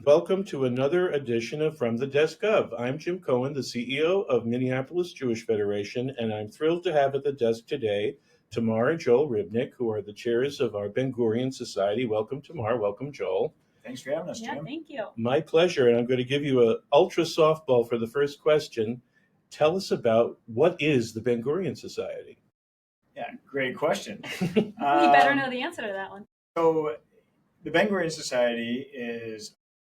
Welcome to another edition of From the Desk of. I'm Jim Cohen, the CEO of Minneapolis Jewish Federation, and I'm thrilled to have at the desk today Tamar and Joel Ribnick, who are the chairs of our Ben-Gurion Society. Welcome, Tamar. Welcome, Joel. Thanks for having us, Yeah, Jim. thank you. My pleasure, and I'm going to give you an ultra softball for the first question. Tell us about what is the Ben-Gurion Society? Yeah, great question. We better know the answer to that one. So, the Ben-Gurion Society is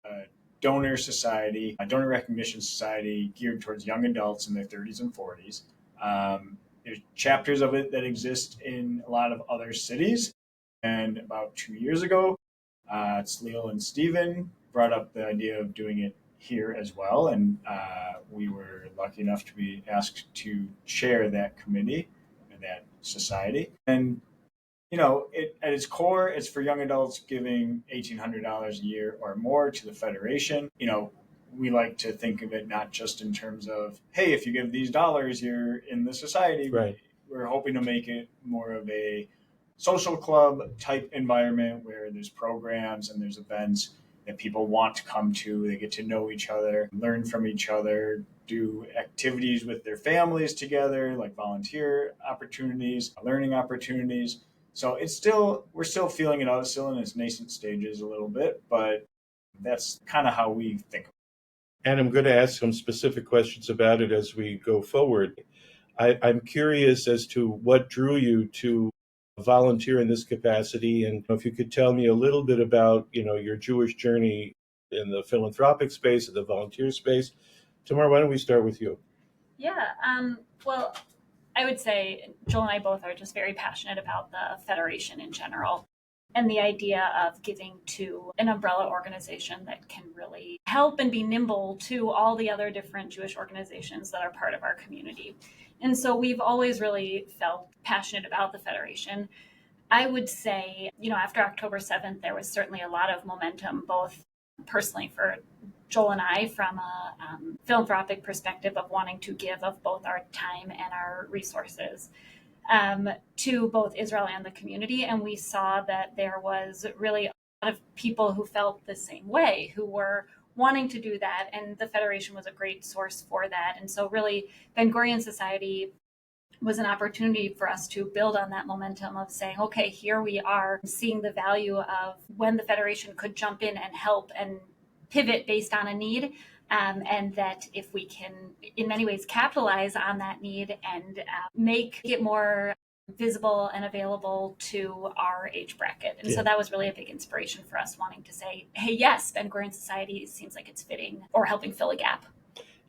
a donor society, a donor recognition society geared towards young adults in their 30s and 40s. There's chapters of it that exist in a lot of other cities. And about 2 years ago, Leal and Steven brought up the idea of doing it here as well. And we were lucky enough to be asked to chair that committee and that society. And at its core, it's for young adults giving $1,800 a year or more to the Federation. We like to think of it not just in terms of, hey, if you give these dollars, you're in the society. Right. We're hoping to make it more of a social club type environment where there's programs and there's events that people want to come to. They get to know each other, learn from each other, do activities with their families together, like volunteer opportunities, learning opportunities. So we're still feeling it out, still in its nascent stages a little bit, but that's kind of how we think. And I'm going to ask some specific questions about it as we go forward. I'm curious as to what drew you to volunteer in this capacity, and if you could tell me a little bit about, your Jewish journey in the philanthropic space, and the volunteer space. Tamar, why don't we start with you? Yeah. Well, I would say Joel and I both are just very passionate about the Federation in general and the idea of giving to an umbrella organization that can really help and be nimble to all the other different Jewish organizations that are part of our community. And so we've always really felt passionate about the Federation. I would say, after October 7th, there was certainly a lot of momentum, both personally for Joel and I, from a philanthropic perspective of wanting to give of both our time and our resources to both Israel and the community. And we saw that there was really a lot of people who felt the same way, who were wanting to do that. And the Federation was a great source for that. And so really, Ben-Gurion Society was an opportunity for us to build on that momentum of saying, okay, here we are seeing the value of when the Federation could jump in and help and pivot based on a need. And that if we can, in many ways, capitalize on that need and make it more visible and available to our age bracket. And so that was really a big inspiration for us, wanting to say, hey, yes, Ben-Gurion Society seems like it's fitting or helping fill a gap.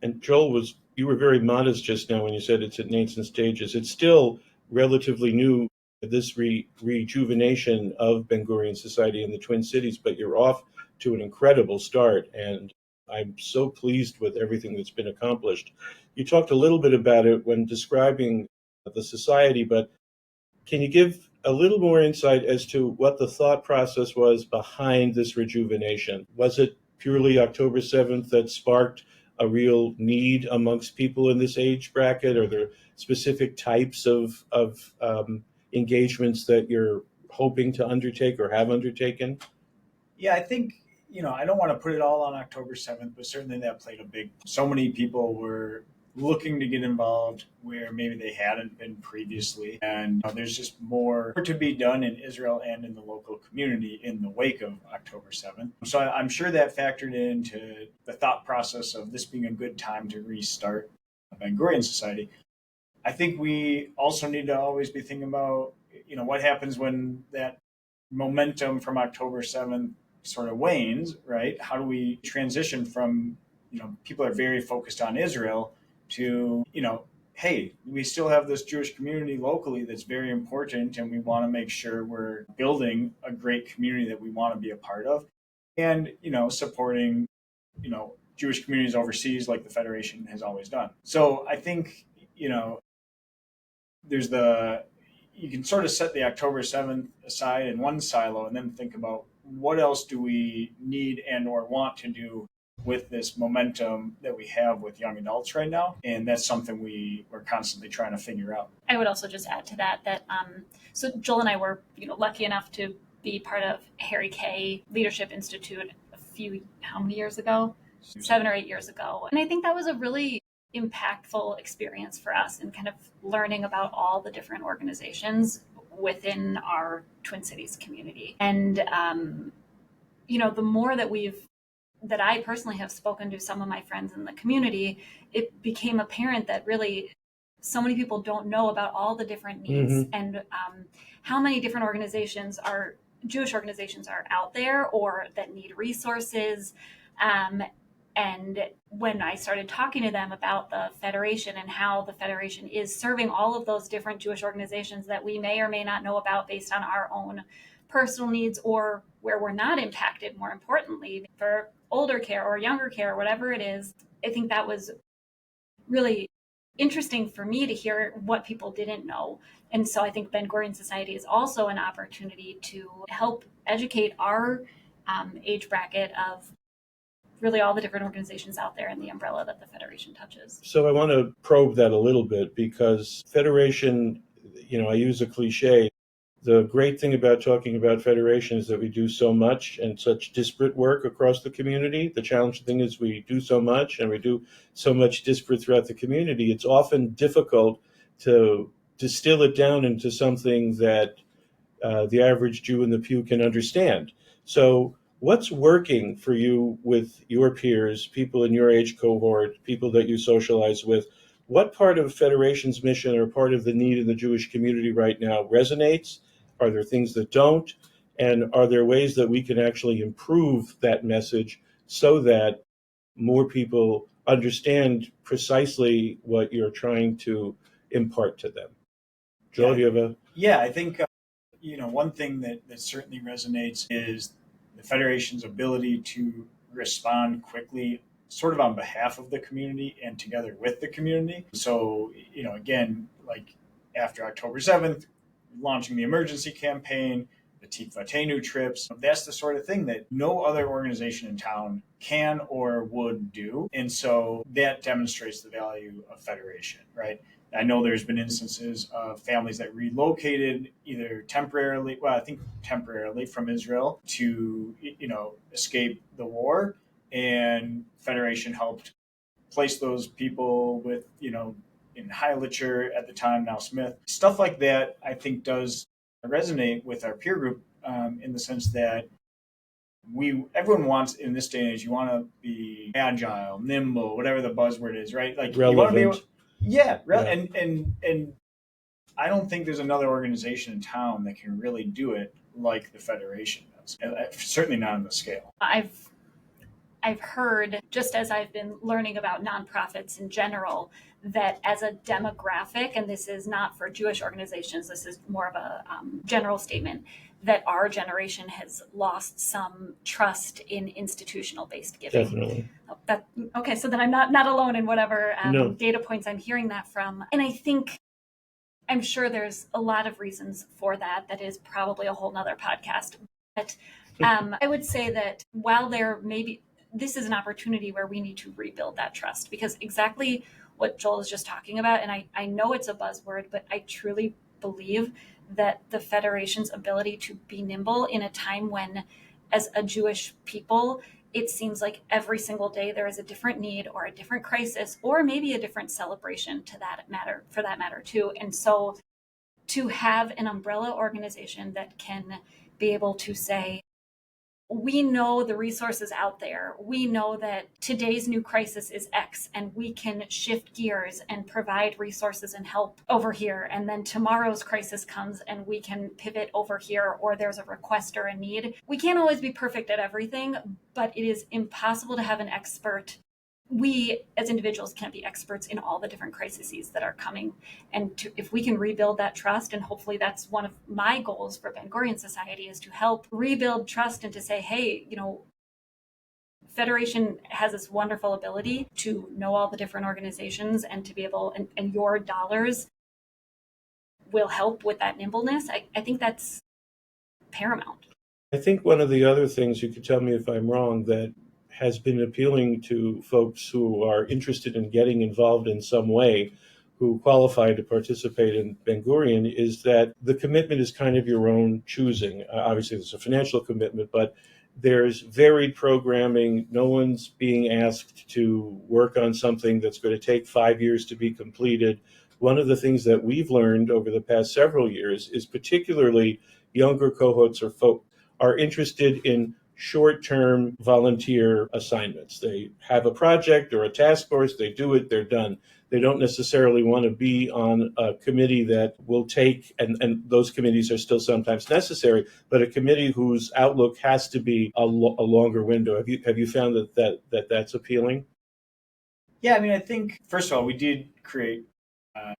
And Joel, you were very modest just now when you said it's at nascent stages. It's still relatively new, this rejuvenation of Ben-Gurion Society in the Twin Cities, but you're off to an incredible start. And I'm so pleased with everything that's been accomplished. You talked a little bit about it when describing the society, but can you give a little more insight as to what the thought process was behind this rejuvenation? Was it purely October 7th that sparked a real need amongst people in this age bracket? Are there specific types of engagements that you're hoping to undertake or have undertaken? Yeah, I think, I don't want to put it all on October 7th, but certainly that played a big. So many people were looking to get involved where maybe they hadn't been previously. And there's just more to be done in Israel and in the local community in the wake of October 7th. So I'm sure that factored into the thought process of this being a good time to restart a Ben-Gurion Society. I think we also need to always be thinking about, what happens when that momentum from October 7th sort of wanes, right? How do we transition from, people are very focused on Israel to, hey, we still have this Jewish community locally that's very important, and we want to make sure we're building a great community that we want to be a part of, and, supporting, Jewish communities overseas like the Federation has always done. So I think, you can sort of set the October 7th aside in one silo and then think about what else do we need and or want to do with this momentum that we have with young adults right now. And that's something we're constantly trying to figure out. I would also just add to that so Joel and I were lucky enough to be part of Harry Kay Leadership Institute how many years ago? 7 or 8 years ago. And I think that was a really impactful experience for us in kind of learning about all the different organizations within our Twin Cities community. And, the more that I personally have spoken to some of my friends in the community, it became apparent that really so many people don't know about all the different needs and how many different Jewish organizations are out there or that need resources. And when I started talking to them about the Federation and how the Federation is serving all of those different Jewish organizations that we may or may not know about based on our own personal needs or where we're not impacted, more importantly, for older care or younger care, whatever it is, I think that was really interesting for me to hear what people didn't know. And so I think Ben-Gurion Society is also an opportunity to help educate our age bracket of really all the different organizations out there in the umbrella that the Federation touches. So I want to probe that a little bit because Federation, I use a cliche. The great thing about talking about Federation is that we do so much and such disparate work across the community. The challenging thing is we do so much and we do so much disparate throughout the community. It's often difficult to distill it down into something that the average Jew in the pew can understand. So what's working for you with your peers, people in your age cohort, people that you socialize with? What part of Federation's mission or part of the need in the Jewish community right now resonates? Are there things that don't? And are there ways that we can actually improve that message so that more people understand precisely what you're trying to impart to them? Joel, do you have a... Yeah, I think, one thing that certainly resonates is the Federation's ability to respond quickly, sort of on behalf of the community and together with the community. So, again, like after October 7th, launching the emergency campaign, the Tikvatenu trips, that's the sort of thing that no other organization in town can or would do. And so that demonstrates the value of Federation, right? I know there's been instances of families that relocated either temporarily from Israel to, escape the war. And Federation helped place those people with, in Heilicher at the time, now Smith. Stuff like that, I think, does resonate with our peer group in the sense that everyone wants, in this day and age, you want to be agile, nimble, whatever the buzzword is, right? Like relevant. You want to be able, yeah. And I don't think there's another organization in town that can really do it like the Federation does. Certainly not on the scale. I've heard, just as I've been learning about nonprofits in general, that as a demographic, and this is not for Jewish organizations, this is more of a general statement, that our generation has lost some trust in institutional-based giving. Definitely. Okay, so then I'm not alone in whatever No. data points I'm hearing that from. And I'm sure there's a lot of reasons for that. That is probably a whole nother podcast. But I would say that while this is an opportunity where we need to rebuild that trust, because exactly what Joel is just talking about, and I know it's a buzzword, but I truly believe that the Federation's ability to be nimble in a time when, as a Jewish people, it seems like every single day there is a different need or a different crisis or maybe a different celebration for that matter too. And so to have an umbrella organization that can be able to say, we know the resources out there. We know that today's new crisis is X, and we can shift gears and provide resources and help over here. And then tomorrow's crisis comes and we can pivot over here, or there's a request or a need. We can't always be perfect at everything, but it is impossible to have an expert. We as individuals can't be experts in all the different crises that are coming. And if we can rebuild that trust, and hopefully that's one of my goals for Ben-Gurion Society, is to help rebuild trust and to say, hey, Federation has this wonderful ability to know all the different organizations and to be able, and your dollars will help with that nimbleness. I think that's paramount. I think one of the other things, you could tell me if I'm wrong, that has been appealing to folks who are interested in getting involved in some way, who qualify to participate in Ben-Gurion, is that the commitment is kind of your own choosing. Obviously, there's a financial commitment, but There's varied programming. No one's being asked to work on something that's going to take 5 years to be completed. One of the things that we've learned over the past several years is particularly younger cohorts or folk are interested in short-term volunteer assignments. They have a project or a task force, they do it, they're done. They don't necessarily want to be on a committee that will take, and those committees are still sometimes necessary, but a committee whose outlook has to be a longer window. Have you found that's appealing? Yeah, I mean, I think, first of all, we did create a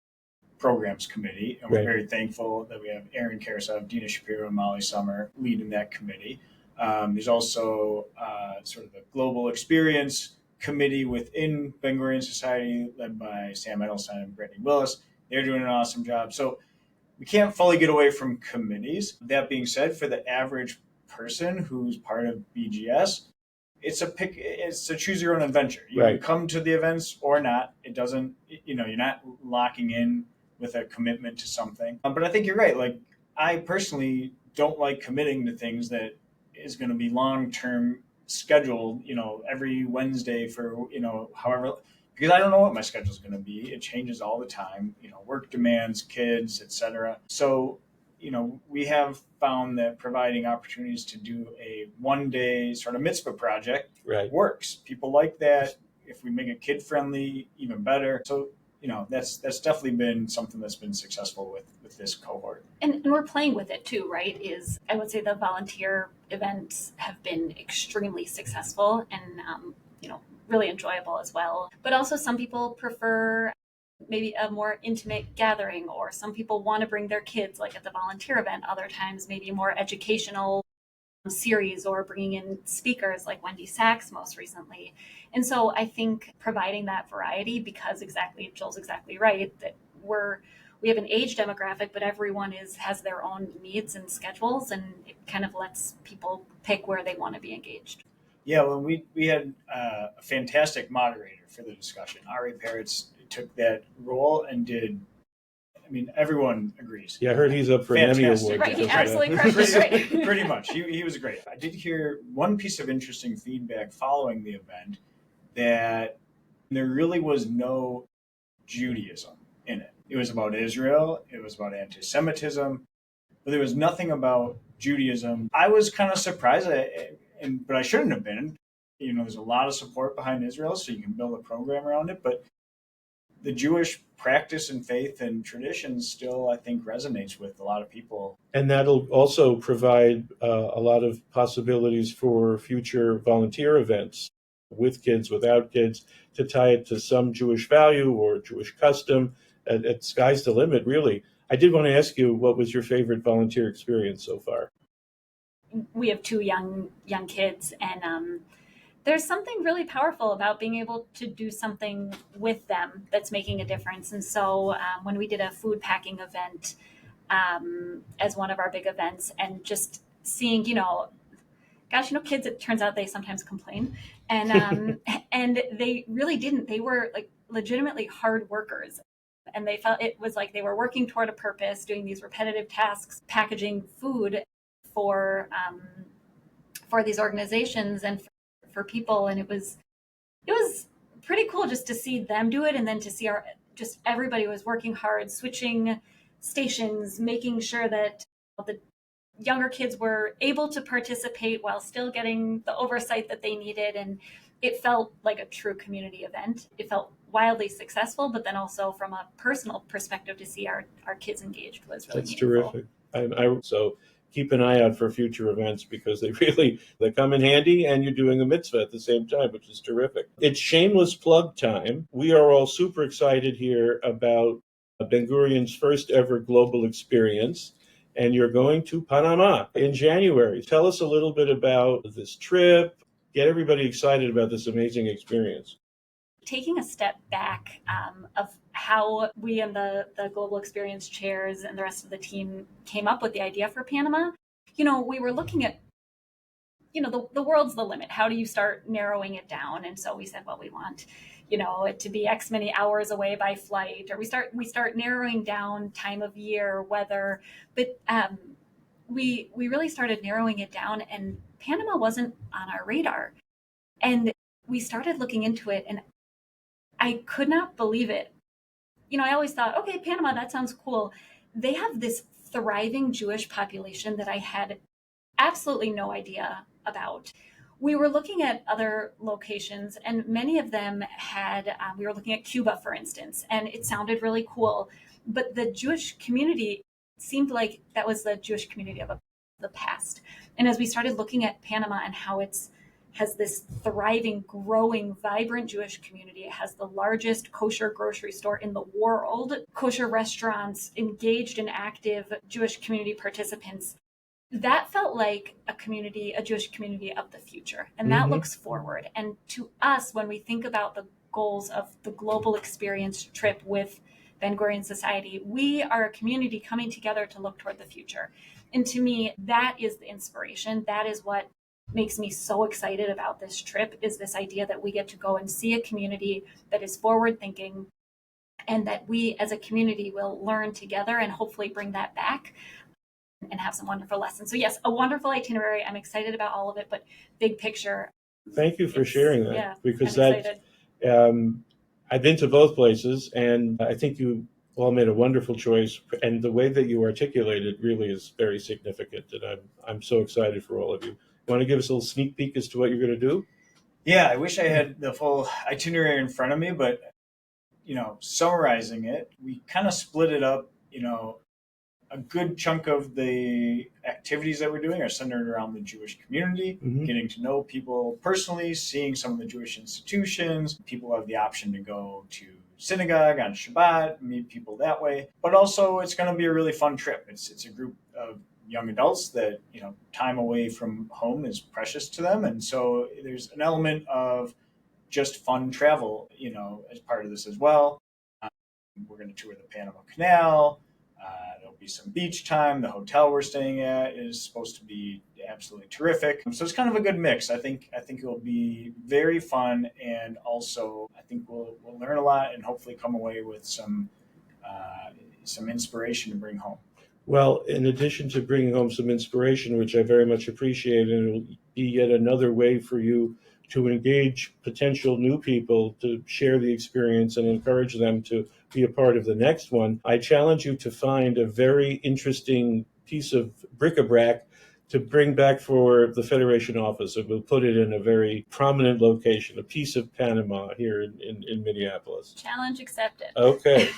programs committee, and we're Right. very thankful that we have Aaron Karasov, Dina Shapiro, and Molly Summer leading that committee. There's also sort of the Global Experience committee within Ben-Gurion Society, led by Sam Edelstein and Brittany Willis. They're doing an awesome job. So we can't fully get away from committees. That being said, for the average person who's part of BGS, it's a choose your own adventure. You Right. can come to the events or not. It doesn't, you're not locking in with a commitment to something. But I think you're right. Like, I personally don't like committing to things that is going to be long-term scheduled, every Wednesday for, however, because I don't know what my schedule is going to be. It changes all the time, work demands, kids, etc. So, we have found that providing opportunities to do a one-day sort of mitzvah project Right. works. People like that. If we make it kid-friendly, even better. So, that's definitely been something that's been successful with this cohort. And we're playing with it too, right? I would say the volunteer events have been extremely successful and, really enjoyable as well. But also some people prefer maybe a more intimate gathering, or some people want to bring their kids, like at the volunteer event. Other times, maybe a more educational series, or bringing in speakers like Wendy Sachs most recently. And so I think providing that variety, because Joel's exactly right, that we have an age demographic, but everyone has their own needs and schedules, and it kind of lets people pick where they want to be engaged. Yeah, well, we had a fantastic moderator for the discussion. Ari Peretz took that role and did. I mean, everyone agrees. Yeah, I heard he's up for an Emmy Fantastic. Award. Right, he because of that. absolutely crushed it. Right. Pretty much. He was great. I did hear one piece of interesting feedback following the event, that there really was no Judaism in it. It was about Israel. It was about anti-Semitism, but there was nothing about Judaism. I was kind of surprised, but I shouldn't have been. There's a lot of support behind Israel, so you can build a program around it. But the Jewish practice and faith and tradition still, I think, resonates with a lot of people. And that'll also provide a lot of possibilities for future volunteer events with kids, without kids, to tie it to some Jewish value or Jewish custom. Sky's the limit, really. I did want to ask you, what was your favorite volunteer experience so far? We have two young kids, and there's something really powerful about being able to do something with them that's making a difference. And so when we did a food packing event as one of our big events, and just seeing, kids, it turns out they sometimes complain, and and they really didn't. They were like legitimately hard workers, and they felt it was like they were working toward a purpose, doing these repetitive tasks, packaging food for these organizations and for people. And it was pretty cool just to see them do it, and then to see just everybody was working hard, switching stations, making sure that the younger kids were able to participate while still getting the oversight that they needed. And it felt like a true community event. It felt wildly successful, but then also from a personal perspective, to see our kids engaged was really meaningful. Terrific. So keep an eye out for future events, because they come in handy, and you're doing a mitzvah at the same time, which is terrific. It's shameless plug time. We are all super excited here about Ben-Gurion's first ever global experience, and you're going to Panama in January. Tell us a little bit about this trip. Get everybody excited about this amazing experience. Taking a step back of how we and the Global Experience chairs and the rest of the team came up with the idea for Panama, we were looking at, the world's the limit. How do you start narrowing it down? And so we said, well, we want, it to be X many hours away by flight, or we start narrowing down time of year, weather. But we really started narrowing it down, and Panama wasn't on our radar. And we started looking into it, and I could not believe it. I always thought, okay, Panama, that sounds cool. They have this thriving Jewish population that I had absolutely no idea about. We were looking at other locations, and many of them had, we were looking at Cuba, for instance, and it sounded really cool. But the Jewish community seemed like that was the Jewish community of the past. And as we started looking at Panama and how has this thriving, growing, vibrant Jewish community. It has the largest kosher grocery store in the world, kosher restaurants, engaged and active Jewish community participants. That felt like a Jewish community of the future. And that looks forward. And to us, when we think about the goals of the global experience trip with Ben-Gurion Society, we are a community coming together to look toward the future. And to me, that is the inspiration. That is what makes me so excited about this trip, is this idea that we get to go and see a community that is forward thinking, and that we as a community will learn together and hopefully bring that back and have some wonderful lessons. So yes, a wonderful itinerary. I'm excited about all of it, but big picture. Thank you for sharing that. Yeah, because I'm excited. I've been to both places, and I think you all made a wonderful choice. And the way that you articulate it really is very significant. And I'm so excited for all of you. Want to give us a little sneak peek as to what you're going to do? Yeah, I wish I had the full itinerary in front of me, but summarizing it, we kind of split it up. A good chunk of the activities that we're doing are centered around the Jewish community, getting to know people personally, seeing some of the Jewish institutions. People have the option to go to synagogue on Shabbat, meet people that way. But also, it's going to be a really fun trip. It's a group of young adults that, time away from home is precious to them. And so there's an element of just fun travel, as part of this as well. We're going to tour the Panama Canal. There'll be some beach time. The hotel we're staying at is supposed to be absolutely terrific. So it's kind of a good mix. I think it'll be very fun, and also I think we'll learn a lot and hopefully come away with some inspiration to bring home. Well, in addition to bringing home some inspiration, which I very much appreciate, and it'll be yet another way for you to engage potential new people to share the experience and encourage them to be a part of the next one, I challenge you to find a very interesting piece of bric-a-brac to bring back for the Federation office. And we'll put it in a very prominent location, a piece of Panama here in Minneapolis. Challenge accepted. Okay.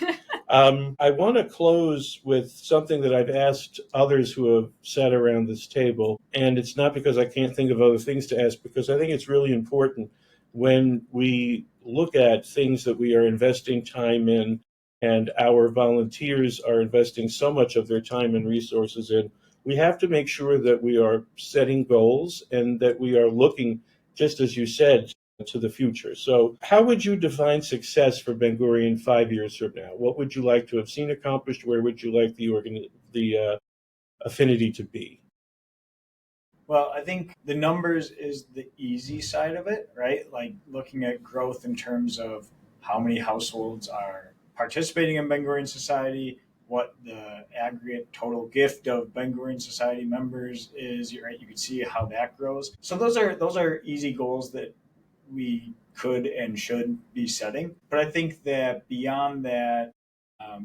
I want to close with something that I've asked others who have sat around this table. And it's not because I can't think of other things to ask, because I think it's really important when we look at things that we are investing time in, and our volunteers are investing so much of their time and resources in. We have to make sure that we are setting goals and that we are looking, just as you said, to the future. So how would you define success for Ben-Gurion 5 years from now? What would you like to have seen accomplished? Where would you like the affinity to be? Well, I think the numbers is the easy side of it, right? Like looking at growth in terms of how many households are participating in Ben-Gurion Society, what the aggregate total gift of Ben-Gurion Society members is, right? You can see how that grows. So those are easy goals that we could and should be setting. But I think that beyond that,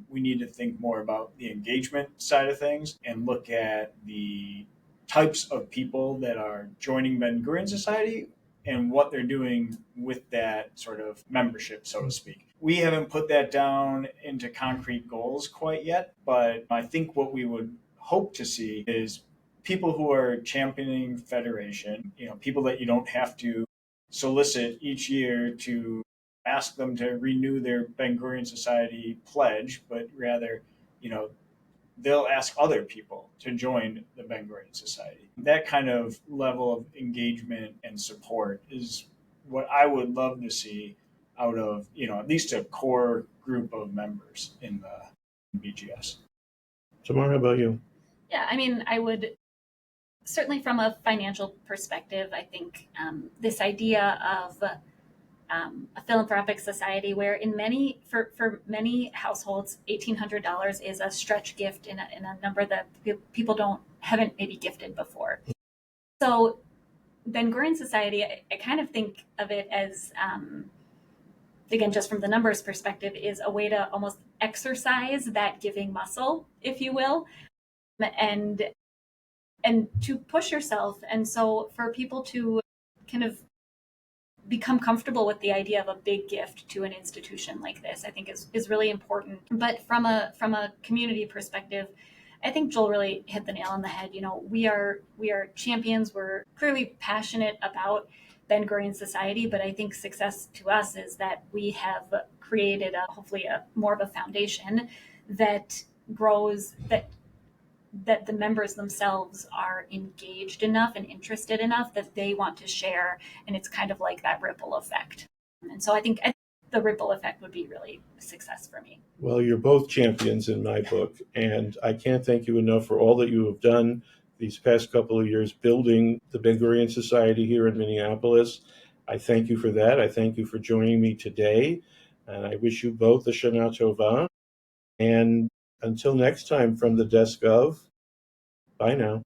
we need to think more about the engagement side of things and look at the types of people that are joining Ben-Gurion Society and what they're doing with that sort of membership, so to speak. We haven't put that down into concrete goals quite yet, but I think what we would hope to see is people who are championing Federation, people that you don't have to solicit each year to ask them to renew their Ben-Gurion Society pledge, but rather, they'll ask other people to join the Ben-Gurion Society. That kind of level of engagement and support is what I would love to see out of, at least a core group of members in the BGS. Tamar, how about you? Yeah, I would certainly, from a financial perspective, I think this idea of a philanthropic society where for many households, $1,800 is a stretch gift in a number that people haven't maybe gifted before. So Ben-Gurion Society, I kind of think of it as, again, just from the numbers perspective, is a way to almost exercise that giving muscle, if you will, and to push yourself. And so for people to kind of become comfortable with the idea of a big gift to an institution like this, I think is really important. But from a community perspective, I think Joel really hit the nail on the head. You know, we are champions. We're clearly passionate about Ben-Gurion Society, but I think success to us is that we have created hopefully a more of a foundation that grows, that the members themselves are engaged enough and interested enough that they want to share, and it's kind of like that ripple effect. And so I think the ripple effect would be really a success for me. Well, you're both champions in my book, and I can't thank you enough for all that you have done these past couple of years building the Ben-Gurion Society here in Minneapolis. I thank you for that. I thank you for joining me today, and I wish you both a Shana Tova. And until next time, from the desk of, bye now.